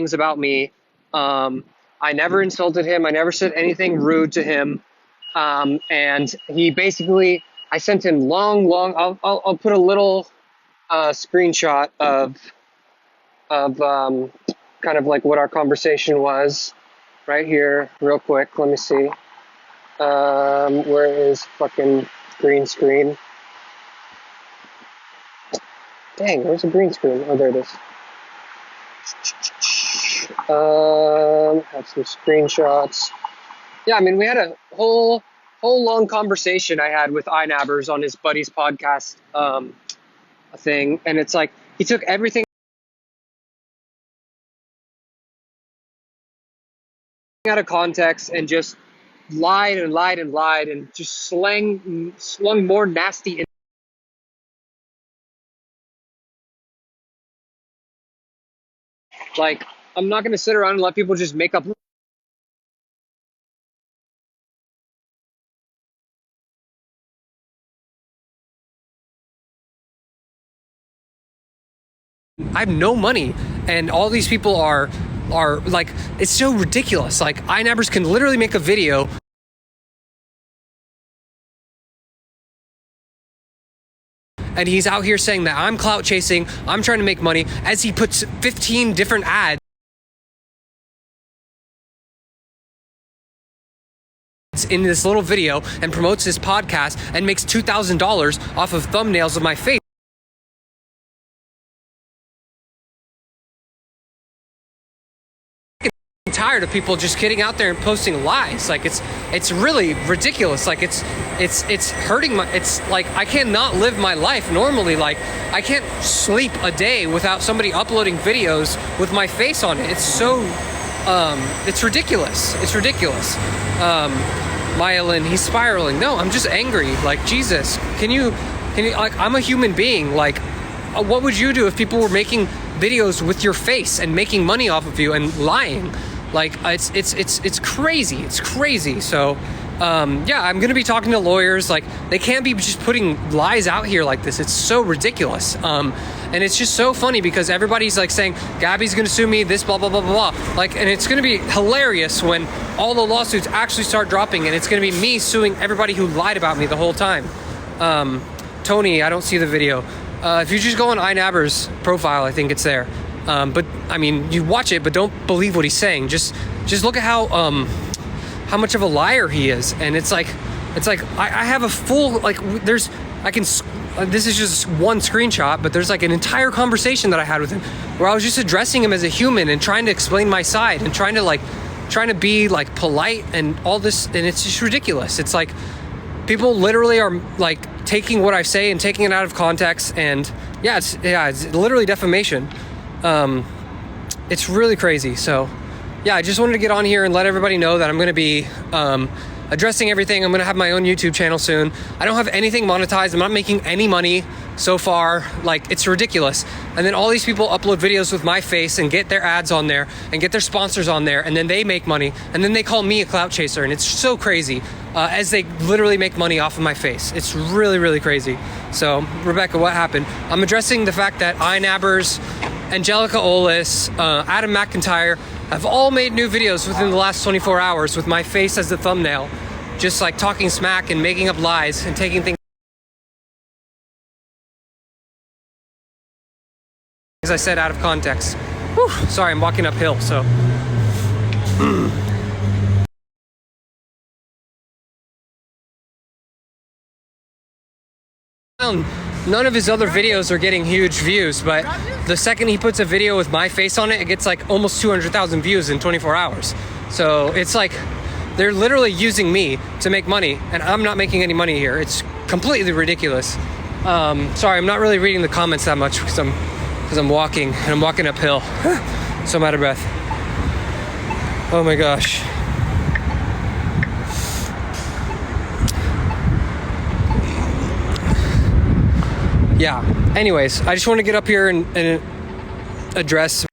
things about me. I never insulted him. I never said anything rude to him. And he basically, I sent him I'll put a little screenshot of kind of like what our conversation was right here, real quick. Let me see. Where is fucking green screen? Dang, where's the green screen? Oh, there it is. Have some screenshots. Yeah, I mean, we had a whole long conversation I had with iNabbers on his buddy's podcast thing, and it's like he took everything out of context and just lied and just slung more nasty. Like, I'm not going to sit around and let people just make up. I have no money, and all these people are like, it's so ridiculous. Like, iNabbers can literally make a video and he's out here saying that I'm clout chasing, I'm trying to make money, as he puts 15 different ads in this little video and promotes his podcast and makes $2,000 off of thumbnails of my face. I'm tired of people just getting out there and posting lies. Like, it's really ridiculous. Like, it's hurting it's like, I cannot live my life normally. Like, I can't sleep a day without somebody uploading videos with my face on it. It's so it's ridiculous. It's ridiculous. Myelin, he's spiraling. No, I'm just angry. Like, Jesus, can you like, I'm a human being. Like, what would you do if people were making videos with your face and making money off of you and lying? Like, it's crazy. It's crazy. So, yeah, I'm gonna be talking to lawyers. Like, they can't be just putting lies out here like this. It's so ridiculous. And it's just so funny because everybody's like saying Gabbie's gonna sue me, this blah blah blah blah blah. Like, and it's gonna be hilarious when all the lawsuits actually start dropping, and it's gonna be me suing everybody who lied about me the whole time. Tony, I don't see the video. If you just go on iNabbers' profile, I think it's there. But I mean, you watch it, but don't believe what he's saying. Just look at how much of a liar he is. And it's like I have a full, like, this is just one screenshot, but there's like an entire conversation that I had with him where I was just addressing him as a human and trying to explain my side and trying to be like polite and all this. And it's just ridiculous. It's like people literally are like taking what I say and taking it out of context. And it's literally defamation. It's really crazy. So yeah, I just wanted to get on here and let everybody know that I'm going to be addressing everything. I'm going to have my own YouTube channel soon. I don't have anything monetized. I'm not making any money so far. Like, it's ridiculous. And then all these people upload videos with my face and get their ads on there and get their sponsors on there, and then they make money, and then they call me a clout chaser, and it's so crazy, as they literally make money off of my face. It's really, really crazy. So, Rebecca, what happened? I'm addressing the fact that iNabbers, Angelica Olis, Adam McIntyre have all made new videos within the last 24 hours with my face as the thumbnail, just like talking smack and making up lies and taking things, as I said, out of context. Whew, sorry, I'm walking uphill, so. None of his other videos are getting huge views, but the second he puts a video with my face on it, it gets like almost 200,000 views in 24 hours. So it's like they're literally using me to make money, and I'm not making any money here. It's completely ridiculous. Sorry, I'm not really reading the comments that much because I'm walking, and I'm walking uphill. So I'm out of breath. Oh my gosh. Yeah, anyways, I just want to get up here and address.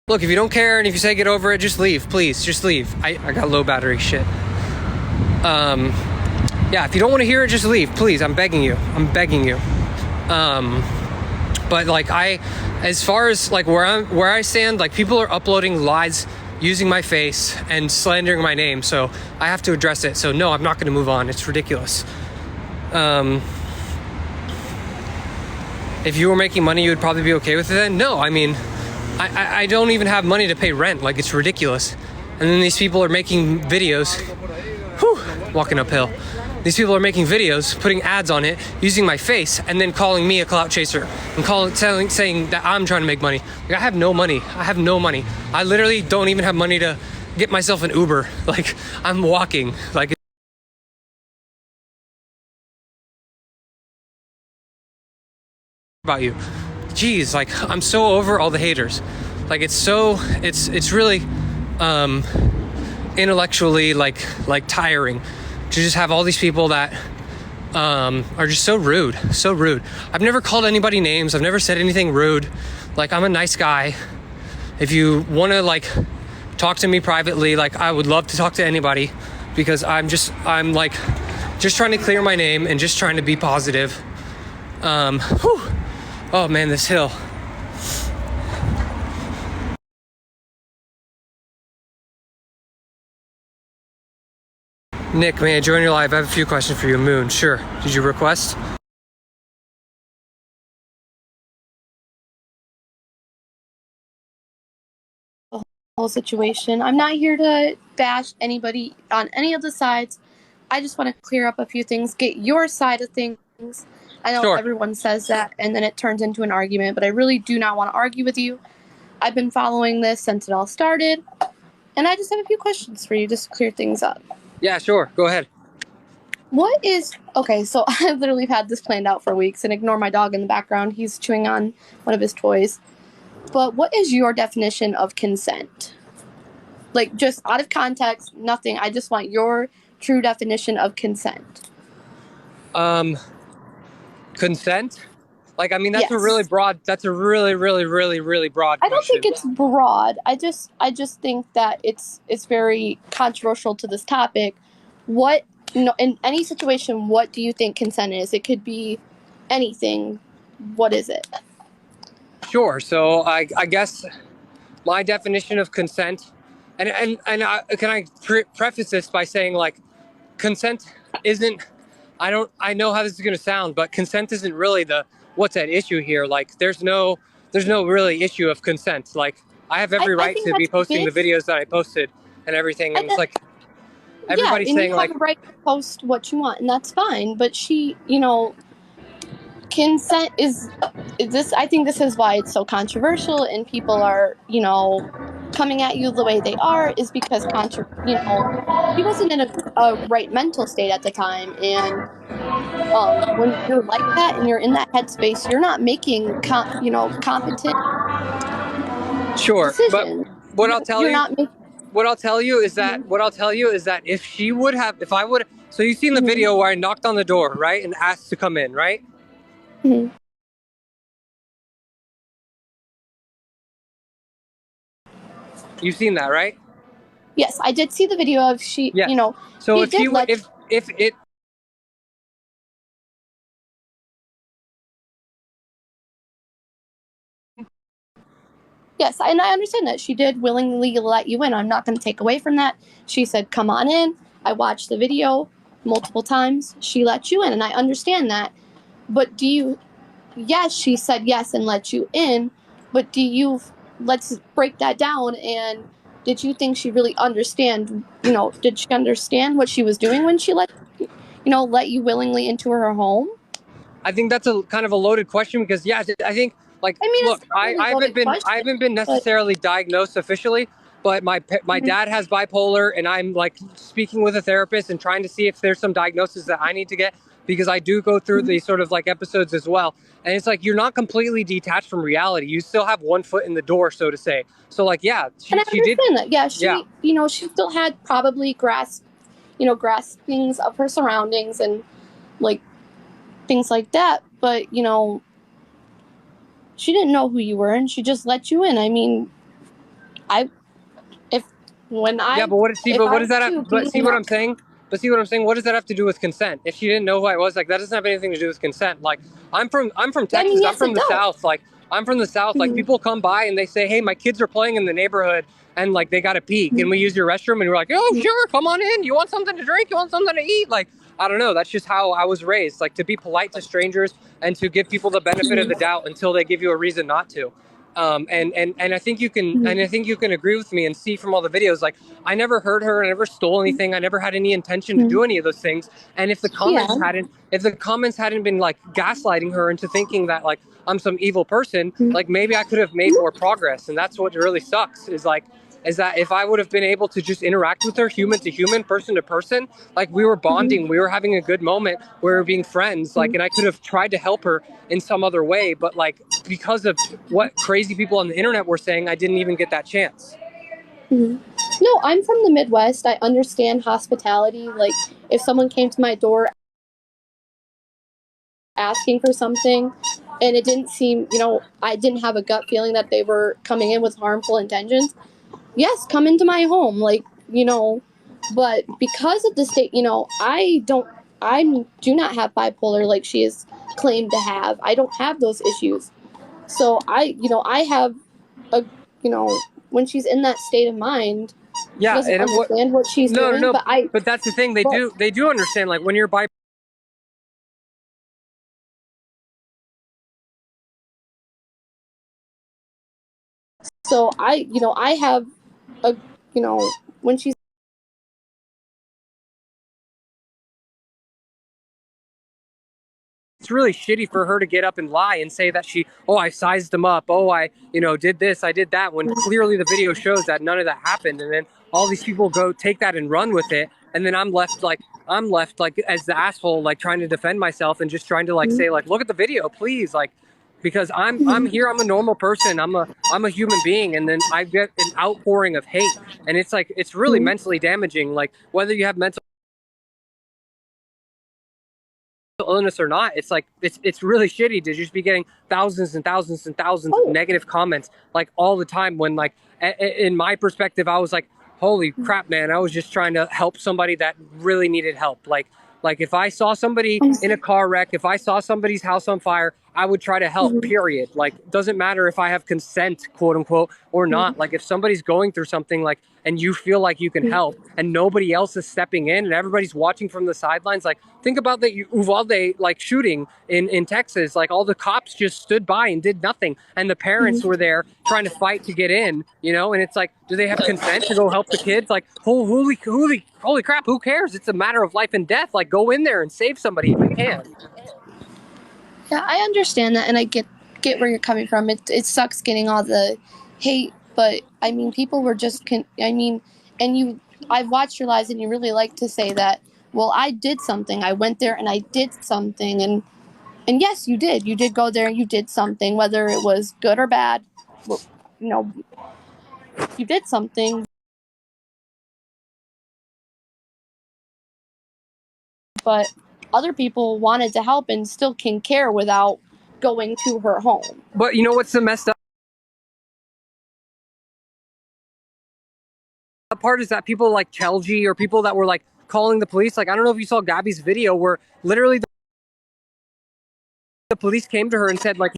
Look, if you don't care and if you say get over it, just leave, please, just leave. I got low battery shit. Yeah, if you don't want to hear it, just leave, please. I'm begging you. But like as far as like where I stand, like people are uploading lies using my face and slandering my name, so I have to address it. So no, I'm not going to move on. It's ridiculous. If you were making money, you would probably be okay with it then? No, I mean, I don't even have money to pay rent. Like, it's ridiculous. And then these people are making videos, walking uphill. These people are making videos, putting ads on it, using my face, and then calling me a clout chaser and saying that I'm trying to make money. Like, I have no money. I literally don't even have money to get myself an Uber. Like, I'm walking. Like, about you. Jeez, like, I'm so over all the haters. Like, it's really intellectually like tiring to just have all these people that are just so rude. I've never called anybody names. I've never said anything rude. Like, I'm a nice guy. If you want to like talk to me privately, like, I would love to talk to anybody, because I'm like just trying to clear my name and just trying to be positive. Oh man, this hill. Nick, may I join your live? I have a few questions for you. Moon, sure. Did you request? Whole situation. I'm not here to bash anybody on any of the sides. I just want to clear up a few things, get your side of things. I know Sure. everyone says that, and then it turns into an argument, but I really do not want to argue with you. I've been following this since it all started, and I just have a few questions for you just to clear things up. Yeah, sure. Go ahead. Okay, so I've literally had this planned out for weeks, and ignore my dog in the background. He's chewing on one of his toys. But what is your definition of consent? Like, just out of context, nothing. I just want your true definition of consent. Consent? Like, I mean, that's Yes. a really broad, that's a really, really, really, really broad I don't question. think it's broad. I just think that it's very controversial to this topic. What, in any situation, what do you think consent is? It could be anything. What is it? Sure. So I guess my definition of consent, and can I preface this by saying, like, consent isn't, I know how this is going to sound, but consent isn't really what's at issue here. Like, there's no really issue of consent. Like, I have every right to be posting the videos that I posted and everything. And it's like, everybody's saying, you have a right to post what you want, and that's fine. But consent is this. I think this is why it's so controversial, and people are, coming at you the way they are, is because he wasn't in a right mental state at the time, and when you're like that and you're in that headspace, you're not making competent sure, decisions. but what I'll tell you is that if I would, so you've seen the video where I knocked on the door, right, and asked to come in, right? Mm-hmm. You've seen that, right? Yes, I did see the video of yes. So if it. Yes, and I understand that she did willingly let you in. I'm not going to take away from that. She said, "Come on in." I watched the video multiple times. She let you in, and I understand that. But yes, she said yes and let you in, but let's break that down. And did you think she really did she understand what she was doing when she let you willingly into her home? I think that's a kind of a loaded question, because I think, like, look, I haven't been necessarily diagnosed officially, but my dad has bipolar, and I'm like speaking with a therapist and trying to see if there's some diagnosis that I need to get, because I do go through these sort of like episodes as well. And it's like, you're not completely detached from reality. You still have one foot in the door, so to say. So, like, yeah, she did that. Yeah, she still had probably graspings of her surroundings and like things like that, but she didn't know who you were, and she just let you in. I mean, but what is that? But see what I'm saying? But see what I'm saying? What does that have to do with consent? If she didn't know who I was, like that doesn't have anything to do with consent. Like I'm from I mean, Texas. I'm yes, from it the does. South. Like I'm from the South. Like Mhm. people come by and they say, "Hey, my kids are playing in the neighborhood and like they got to pee. Can we use your restroom?" And we're like, "Oh, sure, come on in. You want something to drink? You want something to eat?" Like I don't know. That's just how I was raised. Like to be polite to strangers and to give people the benefit of the doubt until they give you a reason not to. And I think you can Mhm. and I think you can agree with me and see from all the videos, like I never hurt her, I never stole anything, I never had any intention to Mhm. do any of those things. And Yeah. if the comments hadn't been like gaslighting her into thinking that like I'm some evil person, Mhm. like maybe I could have made more progress. And that's what really sucks is that if I would have been able to just interact with her human to human, person to person, like we were Mhm. bonding, we were having a good moment, we were being friends, like, and I could have tried to help her in some other way, but like because of what crazy people on the internet were saying, I didn't even get that chance. Mhm. No, I'm from the Midwest. I understand hospitality. Like, if someone came to my door asking for something and it didn't seem, I didn't have a gut feeling that they were coming in with harmful intentions, yes, come into my home. Like, but because of the state, I do not have bipolar like she is claimed to have. I don't have those issues. So I have a, you know, when she's in that state of mind, she Yeah, doesn't understand what she's no, doing. no, but that's the thing. But They do understand. Like when you're bi, so I have a, when she's it's really shitty for her to get up and lie and say that I sized them up. Oh, did this, I did that. When clearly the video shows that none of that happened. And then all these people go take that and run with it. And then I'm left like as the asshole, like trying to defend myself and just trying to like say like, look at the video, please. Like, because I'm here, I'm a normal person, I'm a human being, and then I get an outpouring of hate, and it's like it's really mentally damaging. Like whether you have mental illness or not, it's like it's really shitty to just be getting thousands and thousands and thousands of oh negative comments like all the time, when like in my perspective I was like, holy crap, man, I was just trying to help somebody that really needed help. Like if I saw somebody in a car wreck, if I saw somebody's house on fire, I would try to help, period. Like doesn't matter if I have consent, quote unquote, or not. Like if somebody's going through something, like, and you feel like you can help and nobody else is stepping in and everybody's watching from the sidelines, like think about the Uvalde like shooting in Texas. Like all the cops just stood by and did nothing, and the parents were there trying to fight to get in, and it's like, do they have consent to go help the kids? Like holy crap, who cares? It's a matter of life and death. Like go in there and save somebody if you can. yeah, I understand that, and I get where you're coming from. It sucks getting all the hate, but I mean, people were just and I've watched your lives, and you really like to say that. Well, I did something. I went there and I did something, and yes, you did. You did go there and you did something, whether it was good or bad. Well, you know, you did something, but other people wanted to help and still can care without going to her home. But you know what's the messed up part is that people like Chelgi or people that were like calling the police. Like I don't know if you saw Gabby's video where literally the police came to her and said like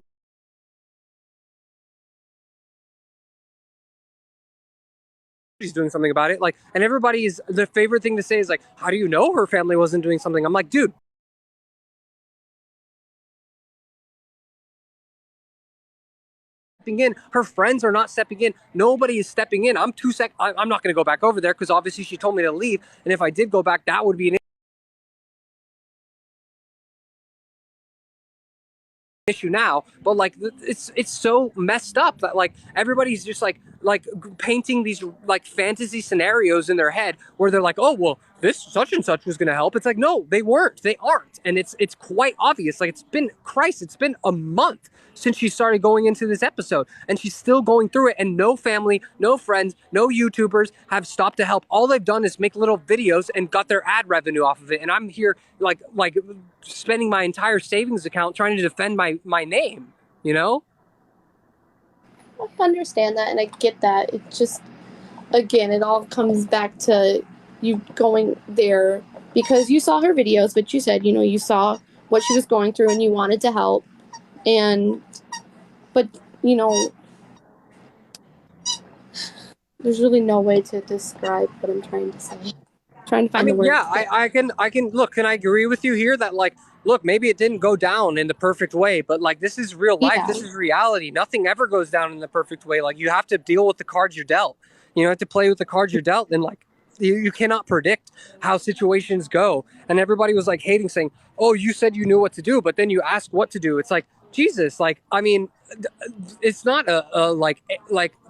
she's doing something about it. Like, and everybody's the favorite thing to say is like, how do you know her family wasn't doing something? I'm like, dude, in, her friends are not stepping in, nobody is stepping in. I'm not going to go back over there because obviously she told me to leave, and if I did go back, that would be an issue now. But like it's so messed up that like everybody's just like painting these like fantasy scenarios in their head where they're like, oh well, this such and such was going to help. It's like, no, they weren't, they aren't. And it's quite obvious. Like it's been a month since she started going into this episode, and she's still going through it, and no family, no friends, no YouTubers have stopped to help. All they've done is make little videos and got their ad revenue off of it, and I'm here like spending my entire savings account trying to defend my name, you know? I understand that, and I get that. It just, again, it all comes back to you going there because you saw her videos, but you said, you saw what she was going through and you wanted to help. And, but, you know, there's really no way to describe what I'm trying to say. Trying to I find the mean, yeah, words. But I can look. Can I agree with you here that like, look, maybe it didn't go down in the perfect way, but like this is real life. yeah. This is reality. Nothing ever goes down in the perfect way. Like you have to deal with the cards you're dealt. You have to play with the cards you're dealt, and like you cannot predict how situations go. And everybody was like hating, saying, "Oh, you said you knew what to do, but then you asked what to do." It's like Jesus. Like I mean, it's not a like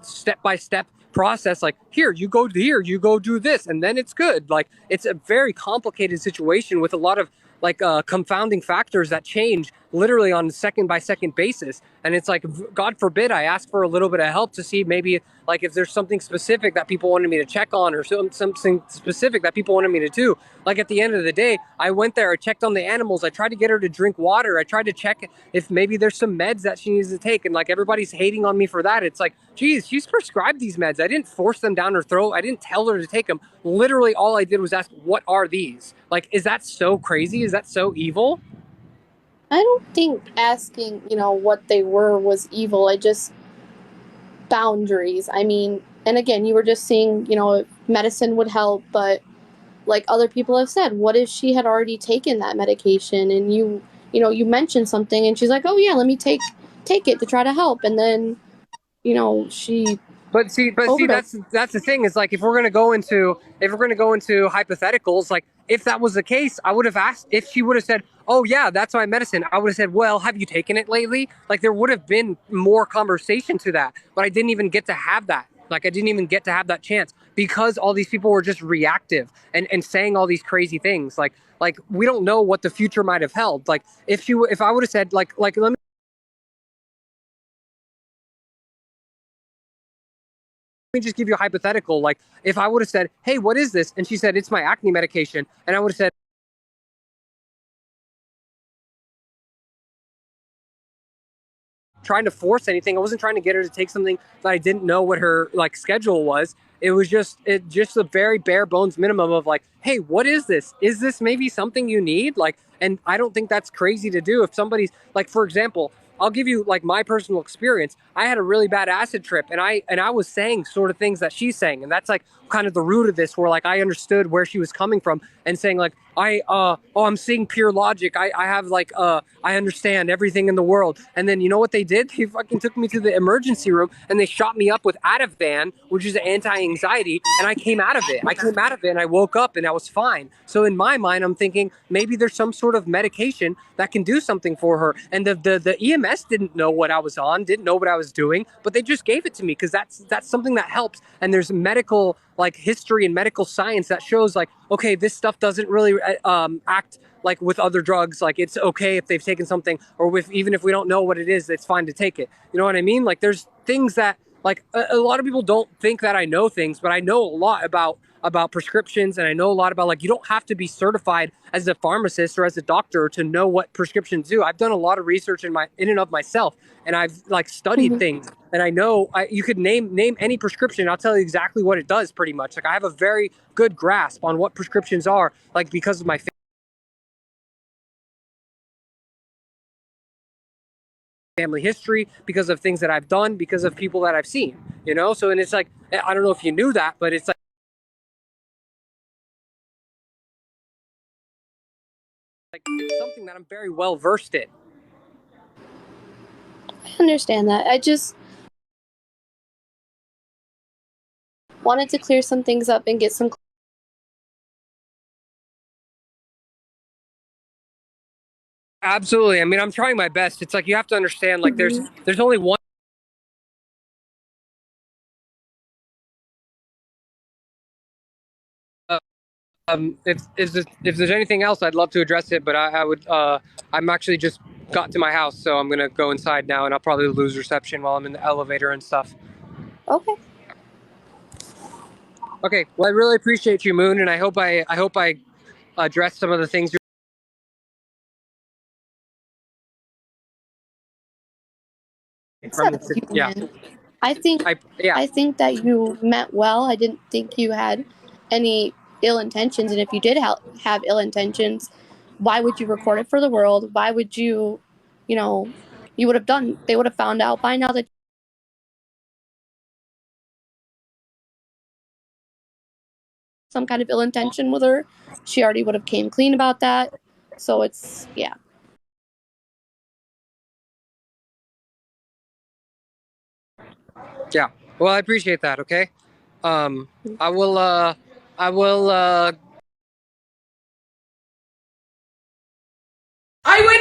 step by step process. Like here you go do this and then it's good. Like it's a very complicated situation with a lot of like confounding factors that change literally on a second by second basis. And it's like, God forbid I ask for a little bit of help to see maybe like if there's something specific that people wanted me to check on, or something specific that people wanted me to do. Like at the end of the day, I went there, I checked on the animals, I tried to get her to drink water, I tried to check if maybe there's some meds that she needs to take, and like everybody's hating on me for that. It's like, geez, she's prescribed these meds. I didn't force them down her throat. I didn't tell her to take them. Literally all I did was ask, what are these? Like, is that so crazy? Is that so evil? I don't think asking, what they were was evil. I just boundaries. I mean, and again, you were just seeing, if medicine would help, but like other people have said, what if she had already taken that medication and you mentioned something and she's like, "Oh yeah, let me take it to try to help." And then, she But see, overdosed. that's the thing. Is like if we're gonna go into hypotheticals, like if that was the case, I would have asked if she would have said, "Oh yeah, that's my medicine." I would have said, "Well, have you taken it lately?" Like there would have been more conversation to that, but I didn't even get to have that. Like I didn't even get to have that chance because all these people were just reactive and saying all these crazy things. Like we don't know what the future might have held. Like if I would have said like let me just give you a hypothetical. Like if I would have said, "Hey, what is this?" and she said, "It's my acne medication," and I would have said, trying to force anything. I wasn't trying to get her to take something that I didn't know what her like schedule was. It was just a very bare bones minimum of like, hey, what is this? Is this maybe something you need? Like, and I don't think that's crazy to do. If somebody's like, for example, I'll give you like my personal experience. I had a really bad acid trip, and I was saying sort of things that she's saying, and that's like kind of the root of this, where like I understood where she was coming from and saying like I'm seeing pure logic. I have like I understand everything in the world. And then you know what they did? They fucking took me to the emergency room and they shot me up with Ativan, which is anti-anxiety, and I came out of it. I came out of it and I woke up and I was fine. So in my mind, I'm thinking maybe there's some sort of medication that can do something for her. And the EMS didn't know what I was on, didn't know what I was doing, but they just gave it to me because that's something that helps. And there's medical like history and medical science that shows like, okay, this stuff doesn't really act like with other drugs. Like it's okay if they've taken something, or with even if we don't know what it is, it's fine to take it. You know what I mean? Like there's things that like a lot of people don't think that I know things, but I know a lot about prescriptions, and I know a lot about like you don't have to be certified as a pharmacist or as a doctor to know what prescriptions do. I've done a lot of research in and of myself, and I've like studied Mm-hmm. things, and I know you could name any prescription. I'll tell you exactly what it does pretty much. Like I have a very good grasp on what prescriptions are, like because of my family history, because of things that I've done, because of people that I've seen, So, and it's like, I don't know if you knew that, but like it's something that I'm very well versed in. I understand that. I just wanted to clear some things up and get some. Absolutely. I mean, I'm trying my best. It's like you have to understand, like Mhm. there's only one. If there's anything else, I'd love to address it, but I would. I'm actually just got to my house, so I'm gonna go inside now, and I'll probably lose reception while I'm in the elevator and stuff. Okay. Okay. Well, I really appreciate you, Moon, and I hope I addressed some of the things from Said the. you Yeah. win. I think Yeah. I think that you meant well. I didn't think you had any. ill intentions. And if you did have ill intentions, why would you record it for the world? Why would you, you know, they would have found out by now that some kind of ill intention with her. She already would have came clean about that. So it's, yeah. Yeah. Well, I appreciate that. Okay. I will. I will. I would